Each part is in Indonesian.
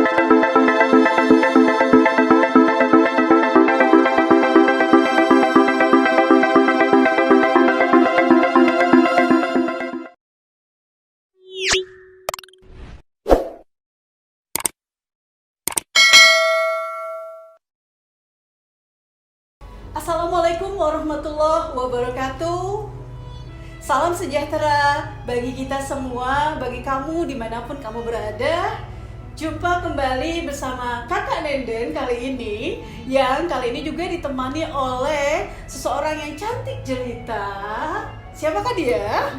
Assalamualaikum warahmatullahi wabarakatuh. Salam sejahtera bagi kita semua, bagi kamu dimanapun kamu berada. Jumpa kembali bersama Kakak Nenden kali ini, yang kali ini juga ditemani oleh seseorang yang cantik jelita. Siapakah dia?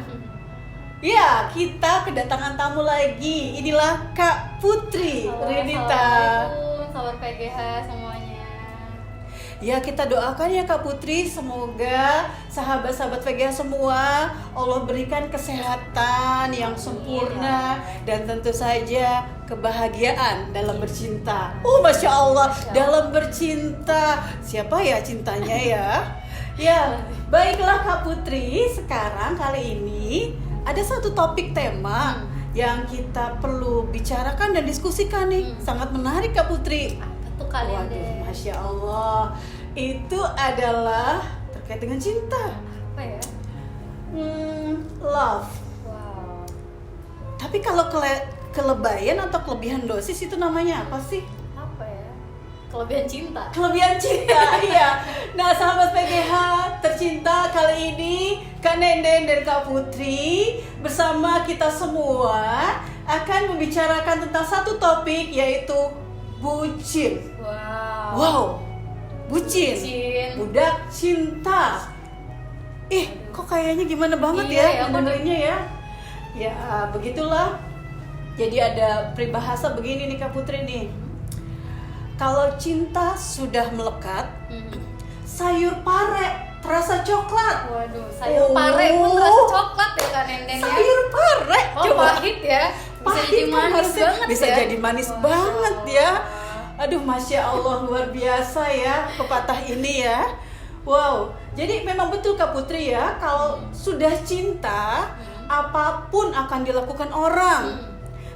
Ya, kita kedatangan tamu lagi. Inilah Kak Putri Renita. Assalamualaikum, sahabat PGH semuanya. Ya, kita doakan ya Kak Putri, semoga sahabat-sahabat VGH semua Allah berikan kesehatan yang sempurna dan tentu saja kebahagiaan dalam bercinta. Masya Allah, dalam bercinta. Siapa ya cintanya ya? Ya, baiklah Kak Putri, sekarang kali ini ada satu topik tema yang kita perlu bicarakan dan diskusikan nih. Sangat menarik Kak Putri. Itu kalian Waduh, deh. Masya Allah. Itu adalah terkait dengan cinta. Apa ya? Love. Wow. Tapi kalau kelebihan atau kelebihan dosis itu namanya apa sih? Apa ya? Kelebihan cinta. Kelebihan cinta, iya. Nah, sahabat PGH tercinta, kali ini Kak Nenden dan Kak Putri bersama kita semua akan membicarakan tentang satu topik, yaitu bucin. Wow, bucin. Budak cinta. Kok kayaknya gimana banget Iya, ya ngomongnya ya. Ya, begitulah. Jadi ada peribahasa begini nih Kak Putri nih. Kalau cinta sudah melekat, sayur pare terasa coklat. Waduh, sayur pare pun rasa coklat ya Kak Nenden ya. Sayur pare. Pahit ya. Bisa jadi Pahit kan manis harusnya banget bisa ya. jadi manis banget ya. Aduh, Masya Allah, luar biasa ya pepatah ini ya. Wow, jadi memang betul Kak Putri ya, kalau sudah cinta, apapun akan dilakukan orang.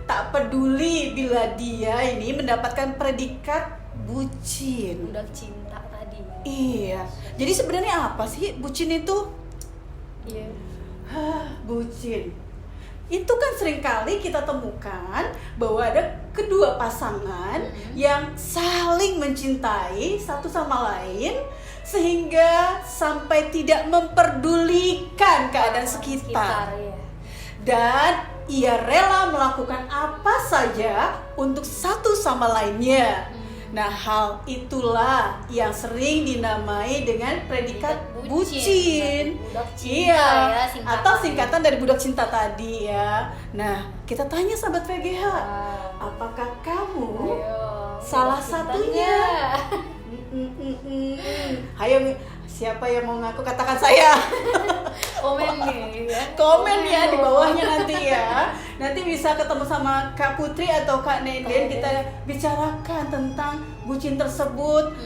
Tak peduli bila dia ini mendapatkan predikat bucin. Budak cinta tadi. Iya, jadi sebenarnya apa sih bucin itu? Iya. Bucin itu kan seringkali kita temukan bahwa ada kedua pasangan yang saling mencintai satu sama lain sehingga sampai tidak memperdulikan keadaan sekitar. Ya. Dan ia rela melakukan apa saja untuk satu sama lainnya. Nah, hal itulah yang sering dinamai dengan predikat bucin. Budak cinta Iya, ya, atau singkatan dari budak cinta tadi ya. Nah, kita tanya sahabat VGH, apakah kamu salah satunya? Hayo, siapa yang mau ngaku, katakan saya. Komen nih ya. Komen ya di bawahnya nanti ya. Nanti bisa ketemu sama Kak Putri atau Kak Nenden, kita bicarakan tentang bucin tersebut.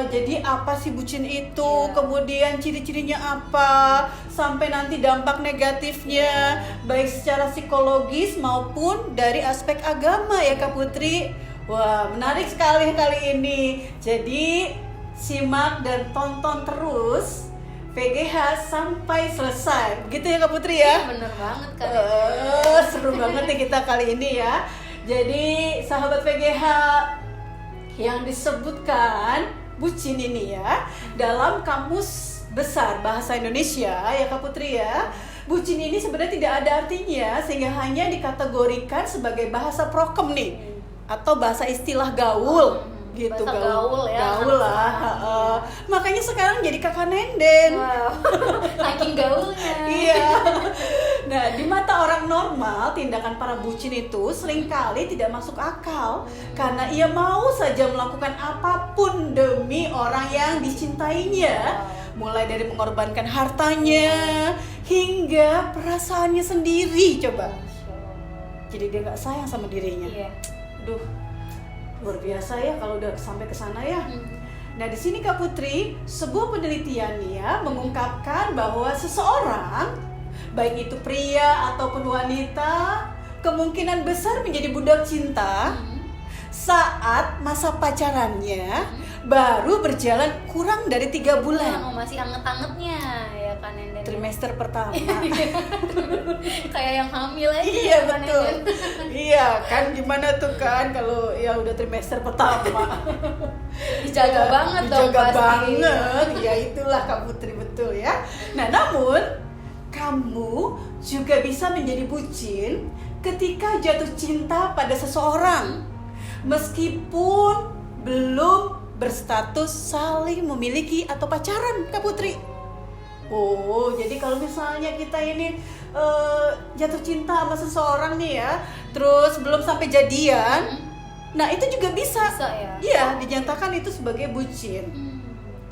Jadi apa sih bucin itu? Kemudian ciri-cirinya apa? Sampai nanti dampak negatifnya, baik secara psikologis maupun dari aspek agama ya Kak Putri. Wah, menarik sekali kali ini. Jadi simak dan tonton terus VGH sampai selesai. Begitu ya Kak Putri ya? Bener banget Kak. Seru banget nih kita kali ini ya. Jadi sahabat VGH, yang disebutkan bucin ini ya dalam Kamus Besar Bahasa Indonesia ya Kak Putri ya, bucin ini sebenarnya tidak ada artinya sehingga hanya dikategorikan sebagai bahasa prokem nih atau bahasa istilah gaul gitu. Bahasa gaul ya, gaul lah. Makanya sekarang jadi Kakak Nenden. Wow. Saking gaulnya. Iya. Nah, di mata orang normal, tindakan para bucin itu seringkali tidak masuk akal karena ia mau saja melakukan apapun demi orang yang dicintainya, mulai dari mengorbankan hartanya hingga perasaannya sendiri. Coba. Jadi dia nggak sayang sama dirinya. Iya. Duh, luar biasa ya kalau udah sampai ke sana ya. Nah, di sini Kak Putri, sebuah penelitian ya mengungkapkan bahwa seseorang, baik itu pria ataupun wanita, kemungkinan besar menjadi budak cinta saat masa pacarannya baru berjalan kurang dari 3 bulan. Masih anget-angetnya ya kan Nenden. Trimester pertama. Kayak yang hamil aja. Iya ya kan, betul. Nenden. Iya kan, gimana tuh kan kalau ya udah trimester pertama. Dijaga Ya, banget dong dijaga pasti. banget. Ya itulah Kak Putri, betul ya. Nah namun kamu juga bisa menjadi bucin ketika jatuh cinta pada seseorang meskipun belum berstatus saling memiliki atau pacaran, Kak Putri. Oh, jadi kalau misalnya kita ini jatuh cinta sama seseorang nih ya, terus belum sampai jadian, nah itu juga bisa. Bisa ya? Iya, dinyatakan itu sebagai bucin.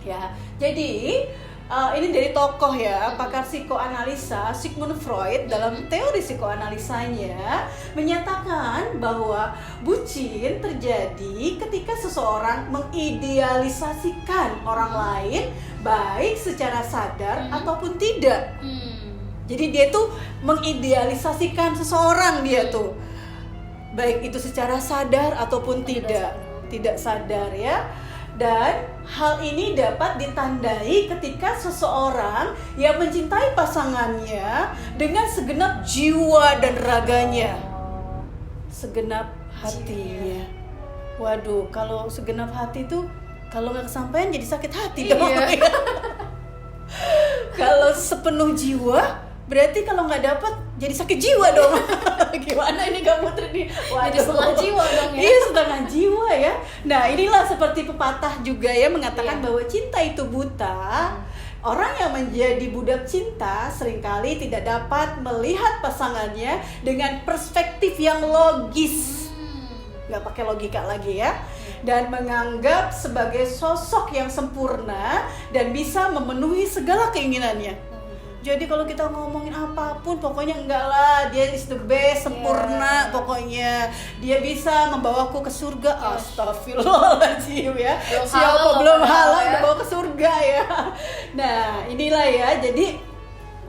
Ya, jadi ini dari tokoh ya, pakar psikoanalisa Sigmund Freud dalam teori psikoanalisanya menyatakan bahwa bucin terjadi ketika seseorang mengidealisasikan orang lain baik secara sadar ataupun tidak. Jadi dia tuh mengidealisasikan seseorang, dia tuh baik itu secara sadar ataupun tidak sadar ya. Dan hal ini dapat ditandai ketika seseorang yang mencintai pasangannya dengan segenap jiwa dan raganya, segenap hatinya. Waduh, kalau segenap hati tuh kalau nggak kesampaian jadi sakit hati dong. Iya. Kalau sepenuh jiwa berarti kalau nggak dapat jadi sakit jiwa dong. Gimana ini Kak Putri nih? Jadi setengah jiwa dong ya. Iya, setengah jiwa ya. Nah inilah seperti pepatah juga ya mengatakan bahwa cinta itu buta. Orang yang menjadi budak cinta seringkali tidak dapat melihat pasangannya dengan perspektif yang logis, nggak pakai logika lagi ya, dan menganggap sebagai sosok yang sempurna dan bisa memenuhi segala keinginannya. Jadi kalau kita ngomongin apapun, pokoknya enggak lah, dia is the best, sempurna, pokoknya dia bisa membawaku ke surga. Astagfirullahaladzim ya. Siapa belum halal udah bawa ke surga ya. Nah inilah ya, jadi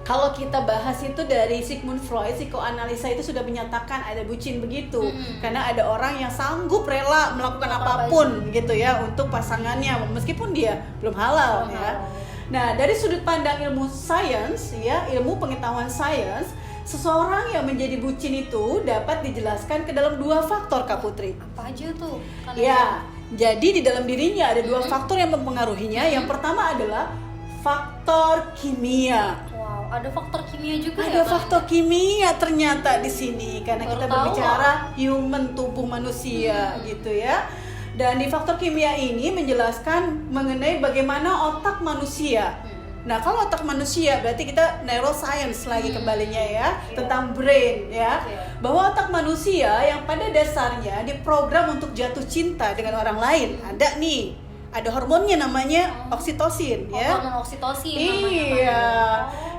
kalau kita bahas itu dari Sigmund Freud, psikoanalisa itu sudah menyatakan ada bucin begitu. Karena ada orang yang sanggup rela melakukan apapun gitu ya untuk pasangannya meskipun dia belum halal ya. Nah, dari sudut pandang ilmu sains ya, ilmu pengetahuan sains, seseorang yang menjadi bucin itu dapat dijelaskan ke dalam 2 faktor, Kak Putri. Apa aja tuh? Ya, jadi di dalam dirinya ada 2 faktor yang mempengaruhinya. Yang pertama adalah faktor kimia. Wow, ada faktor kimia juga Ada ya? faktor kimia ternyata di sini karena Baru kita tahu. berbicara human, tubuh manusia gitu ya. Dan di faktor kimia ini menjelaskan mengenai bagaimana otak manusia. Nah, kalau otak manusia berarti kita neuroscience lagi kembalinya ya, tentang brain ya. Bahwa otak manusia yang pada dasarnya diprogram untuk jatuh cinta dengan orang lain. Ada nih, ada hormonnya namanya oksitosin ya. Hormon oksitosin Iya. namanya.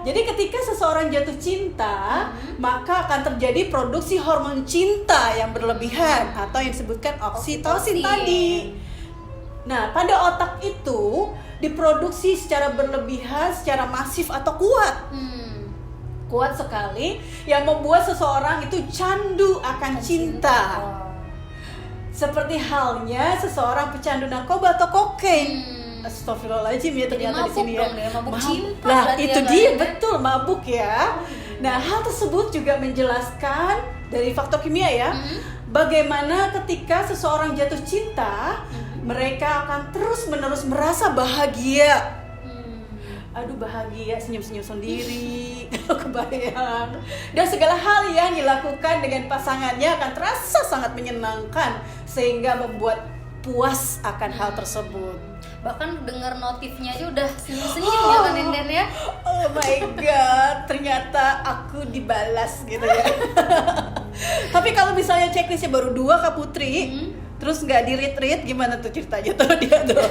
Jadi ketika seseorang jatuh cinta, maka akan terjadi produksi hormon cinta yang berlebihan atau yang disebutkan oksitosin tadi. Nah, pada otak itu diproduksi secara berlebihan, secara masif atau kuat. Kuat sekali yang membuat seseorang itu candu akan cinta. Seperti halnya seseorang pecandu narkoba atau kokain. Astagfirullahaladzim ya, ternyata di sini ya. Mabuk cinta. Nah, berarti itu ya, dia kan? betul, mabuk ya. Nah, hal tersebut juga menjelaskan dari faktor kimia ya. Bagaimana ketika seseorang jatuh cinta, mereka akan terus-menerus merasa bahagia. Aduh, bahagia, senyum-senyum sendiri, kebayang. Dan segala hal yang dilakukan dengan pasangannya akan terasa sangat menyenangkan sehingga membuat puas akan hal tersebut. Bahkan dengar notifnya aja udah senyum-senyum ya kan Nenden ya. Oh my god, ternyata aku dibalas gitu ya. Tapi kalau misalnya checklistnya baru 2 Kak Putri, terus nggak di-read gimana tuh ceritanya tuh dia tuh?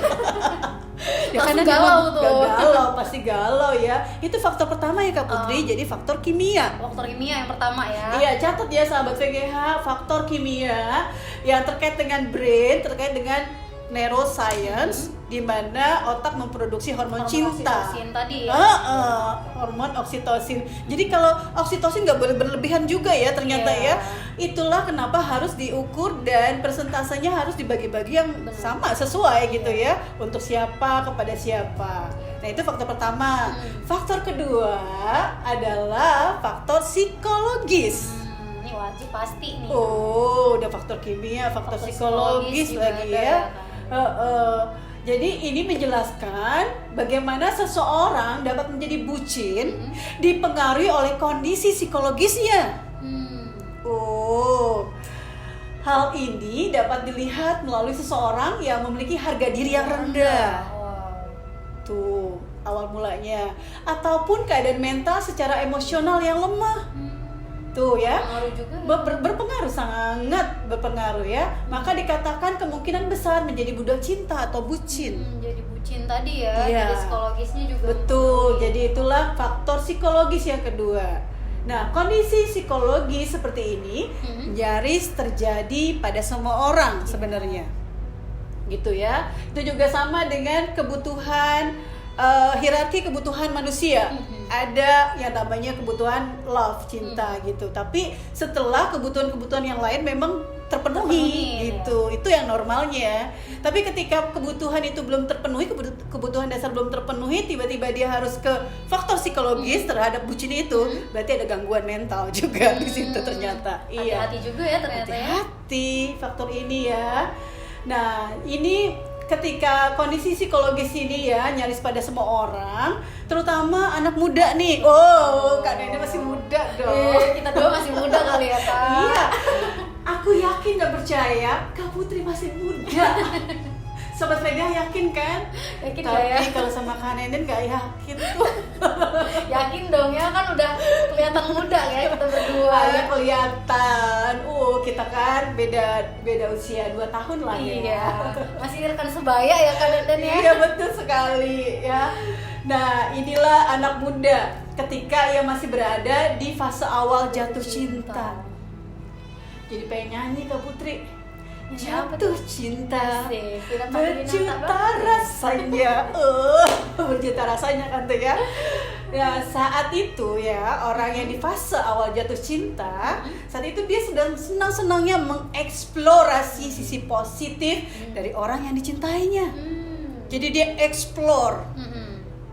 Ya Langsung karena galau memang tuh. galau, pasti galau ya. Itu faktor pertama ya Kak Putri, jadi faktor kimia. Faktor kimia yang pertama ya. Iya, catat ya sahabat VGH, faktor kimia yang terkait dengan brain, terkait dengan neuroscience di mana otak memproduksi hormon cinta. Oksitosin tadi ya. Hormon oksitosin. Jadi kalau oksitosin nggak boleh berlebihan juga ya ternyata ya. Itulah kenapa harus diukur dan persentasenya harus dibagi-bagi yang sama sesuai gitu ya. Untuk siapa kepada siapa. Nah itu faktor pertama. Faktor kedua adalah faktor psikologis. Ini wajib pasti nih. Oh, udah faktor kimia, faktor psikologis lagi ya. Jadi ini menjelaskan bagaimana seseorang dapat menjadi bucin dipengaruhi oleh kondisi psikologisnya. Oh, hal ini dapat dilihat melalui seseorang yang memiliki harga diri yang rendah. Tuh, awal mulanya. Ataupun keadaan mental secara emosional yang lemah. Tuh ya, berpengaruh, sangat berpengaruh ya. Maka dikatakan kemungkinan besar menjadi budak cinta atau bucin. Jadi bucin tadi ya, jadi psikologisnya juga. Betul, jadi itulah faktor psikologis yang kedua. Nah, kondisi psikologis seperti ini nyaris terjadi pada semua orang sebenarnya. Gitu ya. Itu juga sama dengan kebutuhan hierarki kebutuhan manusia. Ada yang namanya kebutuhan love, cinta gitu. Tapi setelah kebutuhan-kebutuhan yang lain memang terpenuhi gitu. Itu yang normalnya. Tapi ketika kebutuhan itu belum terpenuhi, kebutuhan dasar belum terpenuhi, tiba-tiba dia harus ke faktor psikologis terhadap bucin itu, berarti ada gangguan mental juga di situ ternyata. Hati-hati juga ya ternyata ya. Hati-hati faktor ini ya. Nah, ini ketika kondisi psikologis ini ya nyaris pada semua orang, terutama anak muda nih. Oh, Kak Nene masih muda dong. Kita dua masih muda kali ya, Kak. Iya. Aku yakin gak percaya Kak Putri masih muda. Sobat Vega yakin kan? Yakin Tapi ya? kalau sama Kak Nenen gak yakin tuh. Yakin dong ya, kan udah kelihatan muda ya kita berdua. Ayo kelihatan. Kita kan beda usia 2 tahun lah ya. Iya. Masih rekan sebaya ya Kak Nenen ya. Iya betul sekali ya. Nah, inilah anak muda ketika ia masih berada di fase awal jatuh cinta. Jadi pengen nyanyi Kak Putri. Jatuh cinta, berjuta rasanya, berjuta rasanya kan tuh ya. Ya saat itu ya orang yang di fase awal jatuh cinta, saat itu dia sedang senang-senangnya mengeksplorasi sisi positif dari orang yang dicintainya. Jadi dia explore,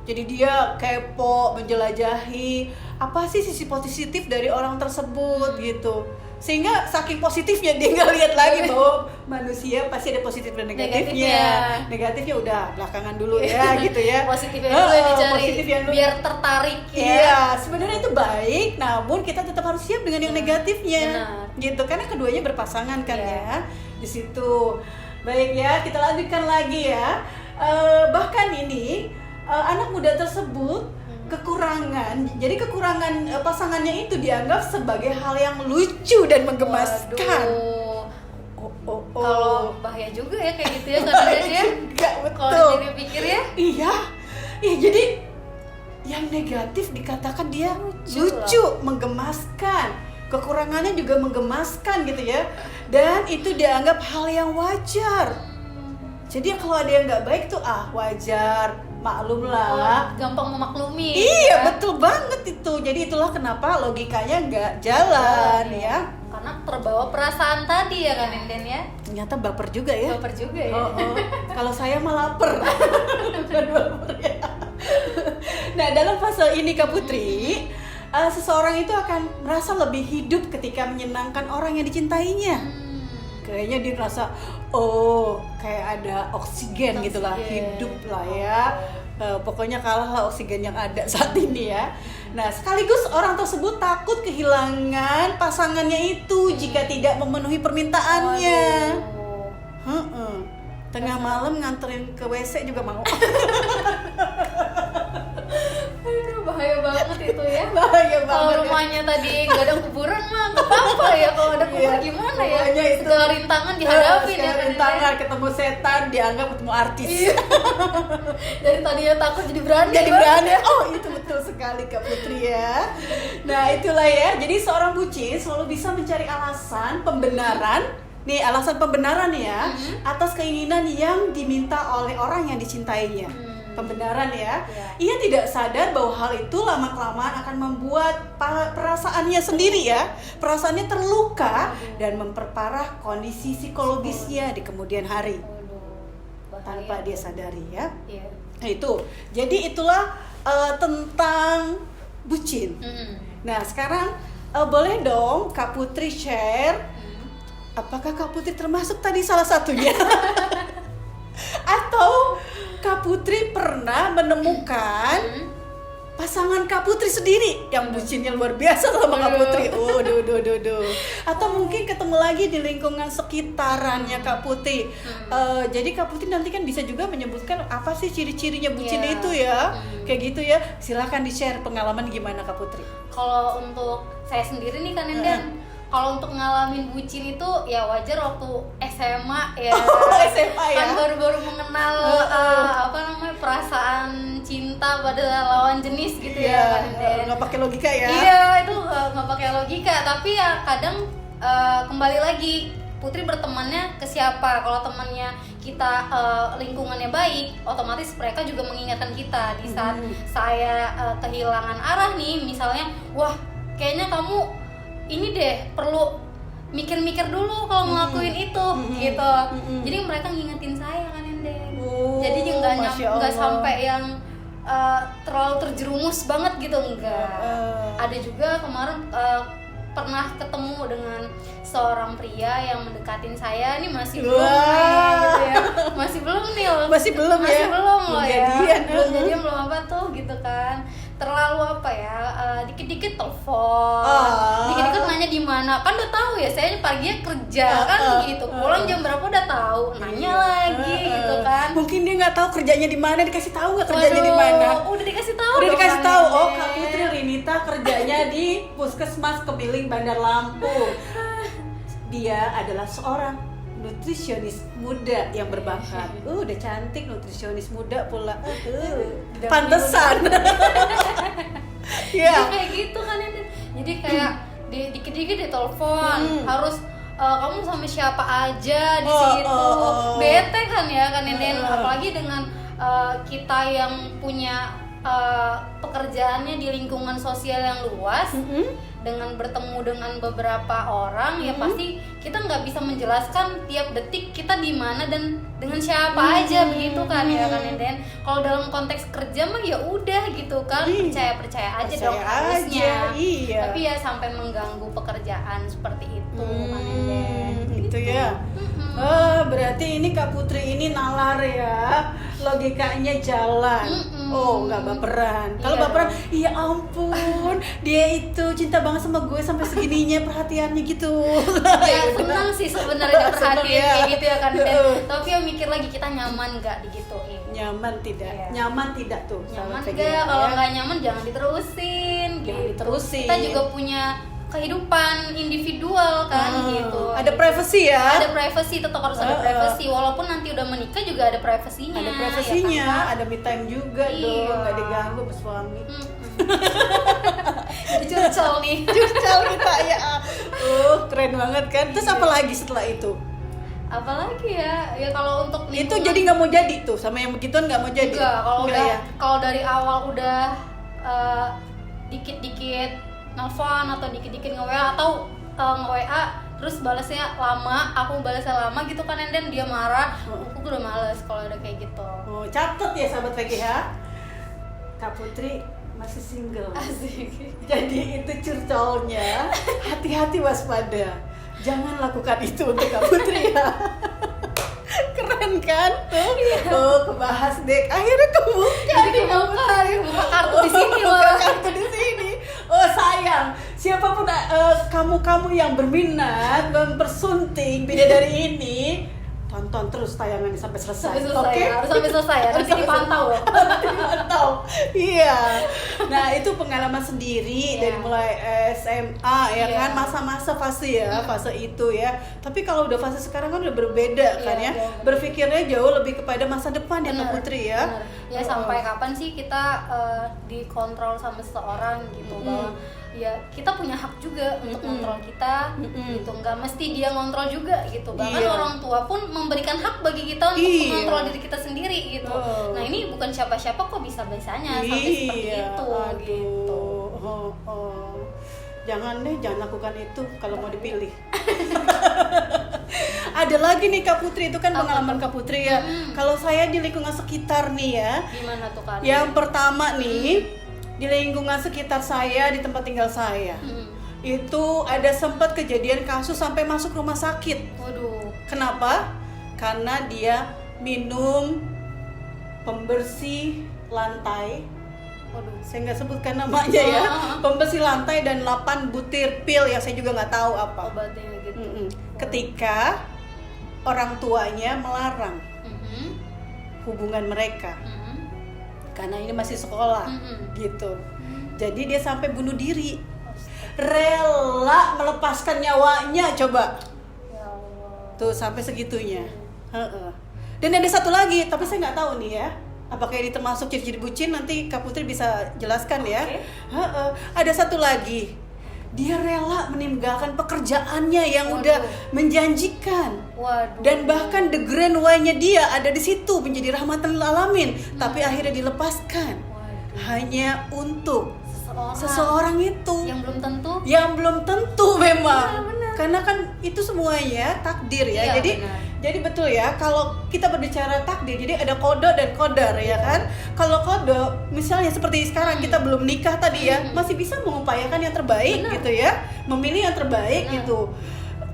jadi dia kepo, menjelajahi apa sih sisi positif dari orang tersebut gitu. Sehingga saking positifnya dia nggak lihat lagi bahwa manusia pasti ada positif dan negatifnya. Negatifnya udah belakangan dulu ya gitu ya. Positifnya dulu yang dicari, positif yang dulu. biar tertarik ya. Iya, sebenarnya itu baik, namun kita tetap harus siap dengan yang negatifnya. Gitu, karena keduanya berpasangan kan ya. Di situ. Baik ya, kita lanjutkan lagi ya. Bahkan ini anak muda tersebut jadi kekurangan pasangannya itu dianggap sebagai hal yang lucu dan menggemaskan. Kalau bahaya juga ya kayak gitu ya kadang-kadang ya. Kalau dipikir ya. Iya, jadi yang negatif dikatakan dia lucu, menggemaskan. Kekurangannya juga menggemaskan gitu ya. Dan itu dianggap hal yang wajar. Jadi kalau ada yang nggak baik tuh wajar, maklum lah. Gampang memaklumi. Iya, betul banget itu. Jadi itulah kenapa logikanya nggak jalan ya. Karena terbawa perasaan tadi ya kan Nenden ya. Ternyata baper juga ya. Baper juga ya. Kalau saya mah lapar. Bukan baper ya. Nah, dalam fase ini Kak Putri, seseorang itu akan merasa lebih hidup ketika menyenangkan orang yang dicintainya. Kayaknya dia merasa kayak ada oksigen gitulah, hidup lah ya. Pokoknya kalah lah oksigen yang ada saat ini ya. Nah, sekaligus orang tersebut takut kehilangan pasangannya itu jika tidak memenuhi permintaannya. Tengah malam nganterin ke WC juga mau. Bahaya banget itu ya. Bahaya banget. Kalau rumahnya tadi nggak ada kuburan mah nggak apa-apa ya. Kalau ada kuburan gimana ya? Segala rintangan dihadapi ya. Rintangan ketemu setan dianggap ketemu artis. Dari tadinya takut jadi berani. Itu betul sekali Kak Putri ya. Nah itulah ya. Jadi seorang bucin selalu bisa mencari alasan, pembenaran nih alasan pembenaran ya, atas keinginan yang diminta oleh orang yang dicintainya. Pembenaran ya. Ia tidak sadar bahwa hal itu lama-kelamaan akan membuat perasaannya sendiri ya, perasaannya terluka dan memperparah kondisi psikologisnya di kemudian hari. Tanpa dia sadari ya. Nah itu, jadi itulah tentang bucin. Nah sekarang boleh dong Kak Putri share, apakah Kak Putri termasuk tadi salah satunya? Atau Kak Putri pernah menemukan pasangan Kak Putri sendiri yang bucinnya luar biasa sama Kak Putri. Atau mungkin ketemu lagi di lingkungan sekitarannya Kak Putri. Jadi Kak Putri nanti kan bisa juga menyebutkan apa sih ciri-cirinya bucin itu ya. Kayak gitu ya. Silakan di-share pengalaman gimana Kak Putri. Kalau untuk saya sendiri nih kan Enden, kalau untuk ngalamin bucin itu ya wajar waktu SMA ya. SMA ya. Kan baru-baru mengenal perasaan cinta pada lawan jenis gitu ya kan. Nggak pakai logika ya. Iya, itu nggak pakai logika, tapi ya kadang kembali lagi Putri bertemannya ke siapa. Kalau temannya kita lingkungannya baik, otomatis mereka juga mengingatkan kita di saat saya kehilangan arah nih, misalnya, wah kayaknya kamu ini deh perlu mikir-mikir dulu kalau ngelakuin itu gitu. Jadi mereka ngingetin saya kan Enden. Jadi nggak sampai yang terlalu terjerumus banget gitu, enggak. Ada juga kemarin pernah ketemu dengan seorang pria yang mendekatin saya, ini masih belum nih gitu ya. Masih belum loh ya. Masih belum jadian belum apa tuh gitu kan. Terlalu dikit-dikit telepon, dikit-dikit nanya di mana, kan udah tahu ya saya paginya kerja kan gitu, pulang jam berapa udah tahu, nanya lagi gitu kan. Mungkin dia nggak tahu kerjanya di mana, dikasih tahu nggak kerjanya di mana? Udah dikasih tahu. Oh Kak Putri Rinita kerjanya di Puskesmas Kepiling Bandar Lampung. Dia adalah seorang nutrisionis muda yang berbakat. Udah cantik, nutrisionis muda pula. Pantesan. Jadi kayak gitu kan ya. Jadi kayak dikit-dikit ditelepon, harus kamu sama siapa aja di situ. Bete kan ya kan Nenden, apalagi dengan kita yang punya pekerjaannya di lingkungan sosial yang luas. Dengan bertemu dengan beberapa orang ya pasti kita nggak bisa menjelaskan tiap detik kita di mana dan dengan siapa aja begitu kan ya kan Nenden. Kalau dalam konteks kerja mah ya udah gitu kan, percaya aja dong harusnya. Tapi ya sampai mengganggu pekerjaan seperti itu kan Nenden. Itu ya. Berarti ini Kak Putri ini nalar ya, logikanya jalan. Nggak baperan. Kalau baperan, ya ampun, dia itu cinta banget sama gue sampai segininya perhatiannya gitu. Ya senang sih sebenarnya perhatian kayak gitu ya kan. Tapi ya mikir lagi, kita nyaman nggak digituin? Nyaman tidak? Nyaman tidak tuh? Nyaman nggak? Kalau nggak nyaman jangan diterusin. Kita juga punya kehidupan individual kan gitu. Ada privasi ya? Ada privasi, tetap harus ada privasi. Walaupun nanti udah menikah juga ada privasinya. Ada privasinya, ya kan? Ada me time juga dong, nggak diganggu sama suami. Jadi curcol nih. Curcol kita ya. Keren banget kan. Terus apa lagi setelah itu? Apalagi ya kalau untuk lingkungan, itu jadi nggak mau jadi tuh sama yang begituan, nggak mau jadi? Enggak, kalau dari awal udah dikit-dikit nelfon atau dikit-dikit nge-WA atau nge-WA terus balasnya lama, aku balasnya lama gitu kan, dan dia marah, aku udah males kalau udah kayak gitu. Catat ya sahabat VGH, Kak Putri masih single. Asik. Jadi itu curcolnya, hati-hati, waspada, jangan lakukan itu untuk Kak Putri ya. Keren kan tuh? Kebahas deh, akhirnya kebuka. Jadi buka kartu di sini loh. Kartu di sini. Sayang, siapapun kamu yang berminat mempersunting bidadari ini, tonton terus tayangannya sampai selesai. Harus sampai selesai ya. Nanti dipantau ya. Iya. Nah, itu pengalaman sendiri dari mulai SMA ya kan, masa-masa fase ya, fase itu ya. Tapi kalau udah fase sekarang kan udah berbeda kan ya. Berpikirnya jauh lebih kepada masa depan ya Kak Putri ya. Ya sampai kapan sih kita dikontrol sama seseorang gitu, bahwa ya kita punya hak juga untuk ngontrol kita gitu, nggak mesti dia ngontrol juga gitu, bahkan Iya. orang tua pun memberikan hak bagi kita untuk Iya. mengontrol diri kita sendiri gitu. Nah ini bukan siapa-siapa kok bisa-bisanya sampai seperti Iya, itu aduh. gitu. Jangan deh, jangan lakukan itu kalau mau dipilih. Ada lagi nih Kak Putri, itu kan Apa pengalaman Kak Putri ya. Kalau saya di lingkungan sekitar nih ya, Gimana tuh kan? yang pertama nih, di lingkungan sekitar saya, di tempat tinggal saya, itu ada sempat kejadian kasus sampai masuk rumah sakit. Waduh. Kenapa? Karena dia minum pembersih lantai. Waduh. Saya nggak sebutkan namanya ya. Pembersih lantai dan 8 butir pil yang saya juga nggak tahu apa. Obatnya gitu. Ketika orang tuanya melarang hubungan mereka karena ini masih sekolah gitu. Jadi dia sampai bunuh diri, rela melepaskan nyawanya, coba Ya Allah. tuh sampai segitunya. Heeh. Dan ada satu lagi, tapi saya nggak tahu nih ya, apakah ini termasuk ciri-ciri bucin, nanti Kak Putri bisa jelaskan ya. Heeh. Ada satu lagi, dia rela meninggalkan pekerjaannya yang udah menjanjikan. Waduh. Dan bahkan the grand why-nya dia ada di situ menjadi rahmatan lil alamin, tapi akhirnya dilepaskan hanya untuk seseorang itu yang belum tentu memang. benar. Karena kan itu semuanya takdir ya. Iya, jadi benar. jadi betul ya, kalau kita berbicara takdir, jadi ada kodo dan kodar ya kan. Kalau kodo misalnya seperti sekarang kita belum nikah tadi ya, masih bisa mengupayakan yang terbaik gitu ya, memilih yang terbaik gitu.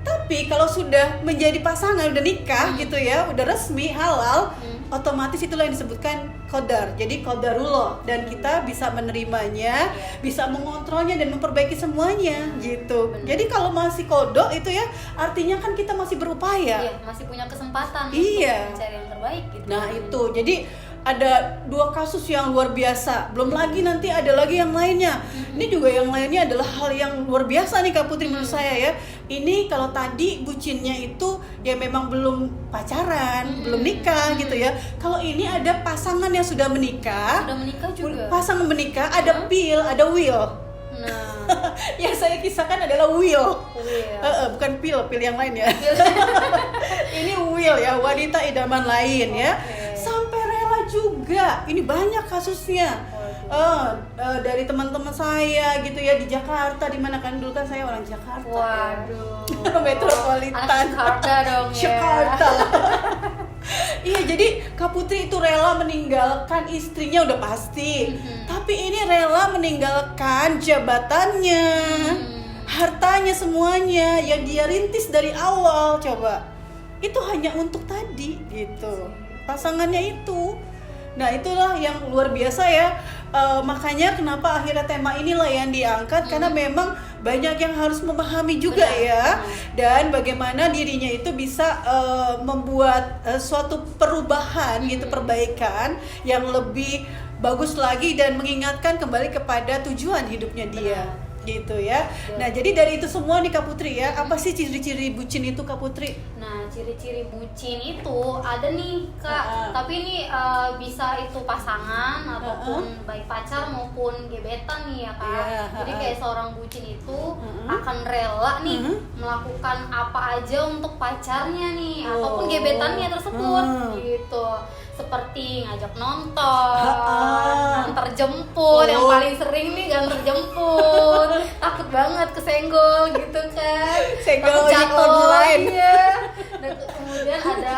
Tapi kalau sudah menjadi pasangan, udah nikah gitu ya, udah resmi halal, otomatis itulah yang disebutkan qadar. Jadi qadarullah, dan kita bisa menerimanya, bisa mengontrolnya dan memperbaiki semuanya gitu. Jadi kalau masih kodok itu ya, artinya kan kita masih berupaya. Iya, masih punya kesempatan Iya. untuk mencari yang terbaik gitu. Nah itu, jadi ada 2 kasus yang luar biasa. Belum lagi nanti ada lagi yang lainnya. Ini juga yang lainnya adalah hal yang luar biasa nih Kak Putri menurut saya ya. Ini kalau tadi bucinnya itu ya memang belum pacaran, belum nikah gitu ya. Kalau ini ada pasangan yang sudah menikah, Udah menikah juga. pasangan menikah, ada pil, ada will. Nah, Yang saya kisahkan adalah will. iya. Bukan pil yang lain ya. Ini will ya, wanita idaman lain ya. Sampai rela juga. Ini banyak kasusnya. Dari teman-teman saya gitu ya di Jakarta, di mana kan dulu kan saya orang Jakarta. Waduh. Metropolitan. Anak Jakarta dong ya. Jakarta. Iya, jadi Kak Putri itu rela meninggalkan istrinya udah pasti. Tapi ini rela meninggalkan jabatannya, hartanya semuanya yang dia rintis dari awal. Coba, itu hanya untuk tadi gitu, pasangannya itu. Nah itulah yang luar biasa ya. Makanya kenapa akhirnya tema inilah yang diangkat, karena memang banyak yang harus memahami juga ya, dan bagaimana dirinya itu bisa membuat suatu perubahan gitu, perbaikan yang lebih bagus lagi dan mengingatkan kembali kepada tujuan hidupnya dia. Gitu ya. Nah, jadi dari itu semua nih Kak Putri ya, apa sih ciri-ciri bucin itu Kak Putri? Nah, ciri-ciri bucin itu ada nih Kak, tapi ini bisa itu pasangan ataupun baik pacar maupun gebetan nih ya Kak. Jadi kayak seorang bucin itu akan rela nih melakukan apa aja untuk pacarnya nih ataupun gebetannya tersebut gitu. Seperti ngajak nonton, antar jemput, yang paling sering nih antar jemput. Takut banget kesenggol gitu kan, Senggol takut ojek jatuh online. iya. Dan kemudian ada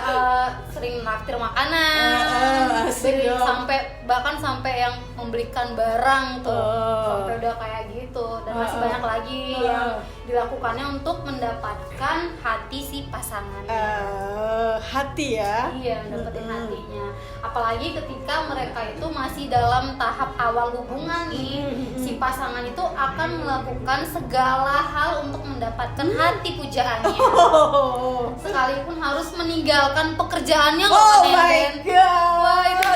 sering naktir makanan, sampai bahkan sampai yang membelikan barang tuh, sampai udah kayak gitu. Dan masih banyak lagi yang dilakukannya untuk mendapatkan hati si pasangannya. Hati ya. Iya, dapetin hatinya. Apalagi ketika mereka itu masih dalam tahap awal hubungan nih, si pasangan itu akan melakukan segala hal untuk mendapatkan hati pujaannya. Sekalipun harus meninggalkan pekerjaannya loh Oh Kak my Nenden. god. Wah, itu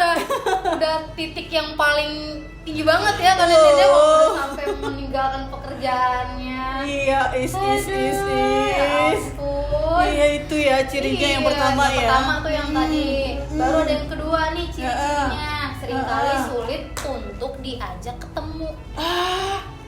udah titik yang paling tinggi banget ya Kak Nenden ya, kalau udah sampai meninggalkan pekerjaannya. Iya, is. Ya ampun. Iya itu ya cirinya yang pertama yang ya. pertama tuh yang tadi. Baru ada yang kedua nih ciri-cirinya. Seringkali sulit untuk diajak ketemu.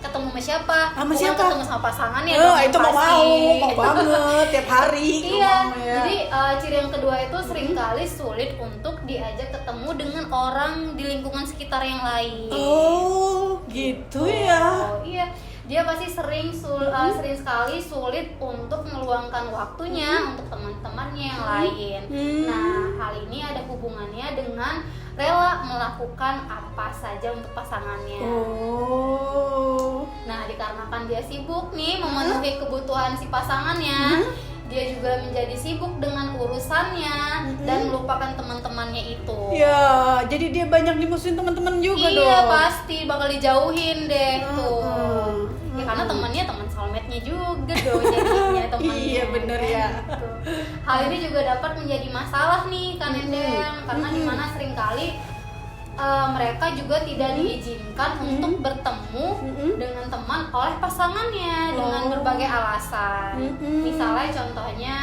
ketemu sama siapa? Sama Bukan siapa? ketemu sama pasangannya dong, yang itu mau pasti. banget tiap hari. Iya, mau ya. jadi ciri yang kedua itu seringkali sulit untuk diajak ketemu dengan orang di lingkungan sekitar yang lain. Oh, gitu ya. Oh, iya, dia pasti sering sekali sulit untuk meluangkan waktunya untuk teman-temannya yang lain. Nah, hal ini ada hubungannya dengan rela melakukan apa saja untuk pasangannya. Oh. Nah, dikarenakan dia sibuk nih memenuhi kebutuhan si pasangannya, dia juga menjadi sibuk dengan urusannya dan melupakan teman-temannya itu. Ya, jadi dia banyak dimusuhin teman-teman juga dong. Iya, pasti bakal dijauhin deh tuh. Ya Hmm. karena temannya teman soulmate-nya juga dong jadinya temannya. Iya, bener ya. Gitu. Hal ini juga dapat menjadi masalah nih Kak Nendeng, karena dimana seringkali mereka juga tidak diizinkan untuk bertemu dengan teman oleh pasangannya dengan berbagai alasan. Misalnya contohnya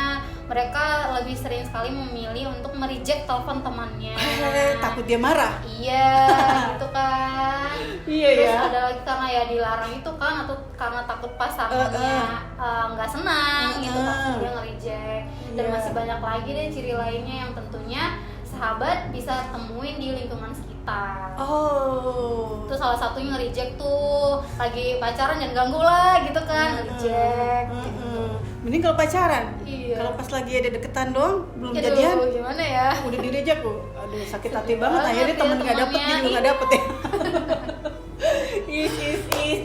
mereka lebih sering sekali memilih untuk mereject telepon temannya. Takut dia marah. Iya, gitu kan. Iya. Terus Ya. ada lagi karena ya dilarang itu kan, atau karena takut pasangannya nggak senang gitu pas dia nge-reject. Dan Iya. masih banyak lagi deh ciri lainnya yang tentunya sahabat bisa temuin di lingkungan sekitar. Oh. Itu salah satunya nge-reject tuh, lagi pacaran jangan ganggu lah gitu kan, nge-reject gitu. Mending kalau pacaran. Iya. Kalau pas lagi ada deketan doang, belum Aduh, jadian, gimana ya? udah direject kok. Aduh, sakit hati Sedih banget. banget Akhirnya ya temen nggak dapet, temennya. dia juga nggak dapet ya. Is,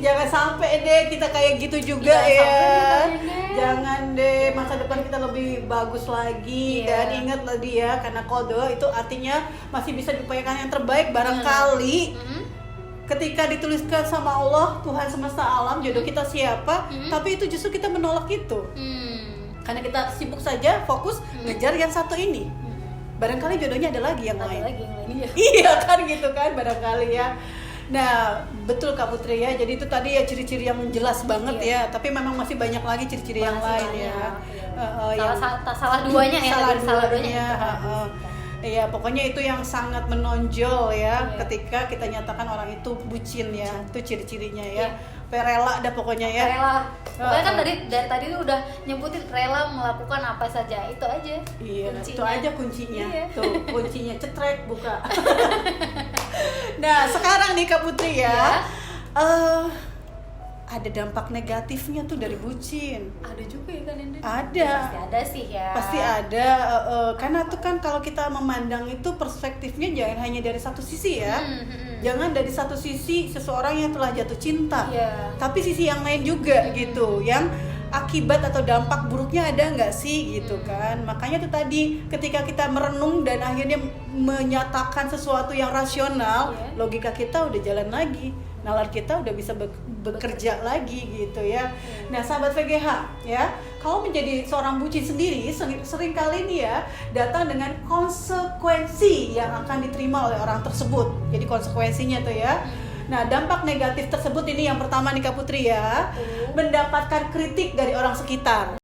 jangan sampai deh kita kayak gitu juga Jangan ya. sampai deh. Jangan deh, masa depan kita lebih bagus lagi. Iya. Dan ingat tadi ya, karena kode itu artinya masih bisa diupayakan yang terbaik. Barangkali ketika dituliskan sama Allah, Tuhan semesta alam, jodoh kita siapa, tapi itu justru kita menolak itu. Karena kita sibuk saja fokus ngejar yang satu ini. Barangkali jodohnya ada lagi yang Ada lain. lagi yang lain. Iya. Iya kan gitu kan, barangkali ya. Nah, betul Kak Putri ya. Jadi itu tadi ya ciri-ciri yang jelas banget ya. Tapi memang masih banyak lagi ciri-ciri yang Masih lain banyak, ya. salah duanya ya, salah duanya itu kan. Iya, pokoknya itu yang sangat menonjol ya. Iya. Ketika kita nyatakan orang itu bucin ya. Itu ciri-cirinya ya. Iya. Rela dah pokoknya ya. Rela. Pokoknya kan dari tadi tuh udah nyebutin rela melakukan apa saja, itu aja. Iya, kuncinya. itu aja kuncinya. Iya. Tuh, kuncinya cetrek buka. Nah, sekarang nih Kak Putri ya. Ada dampak negatifnya tuh dari bucin. Ada juga ya kan Nendeng? Ada. Pasti ada sih ya. Pasti ada, karena tuh kan kalau kita memandang itu perspektifnya jangan hanya dari satu sisi ya. Jangan dari satu sisi seseorang yang telah jatuh cinta, Iya. tapi sisi yang lain juga gitu, yang akibat atau dampak buruknya ada nggak sih gitu kan. Makanya tuh tadi ketika kita merenung dan akhirnya menyatakan sesuatu yang rasional, logika kita udah jalan lagi, nalar kita udah bisa bekerja lagi gitu ya. Nah sahabat VGH ya, kalau menjadi seorang bucin sendiri sering kali nih ya datang dengan konsekuensi yang akan diterima oleh orang tersebut. Jadi konsekuensinya tuh ya. Nah dampak negatif tersebut ini yang pertama nih Kak Putri ya, mendapatkan kritik dari orang sekitar.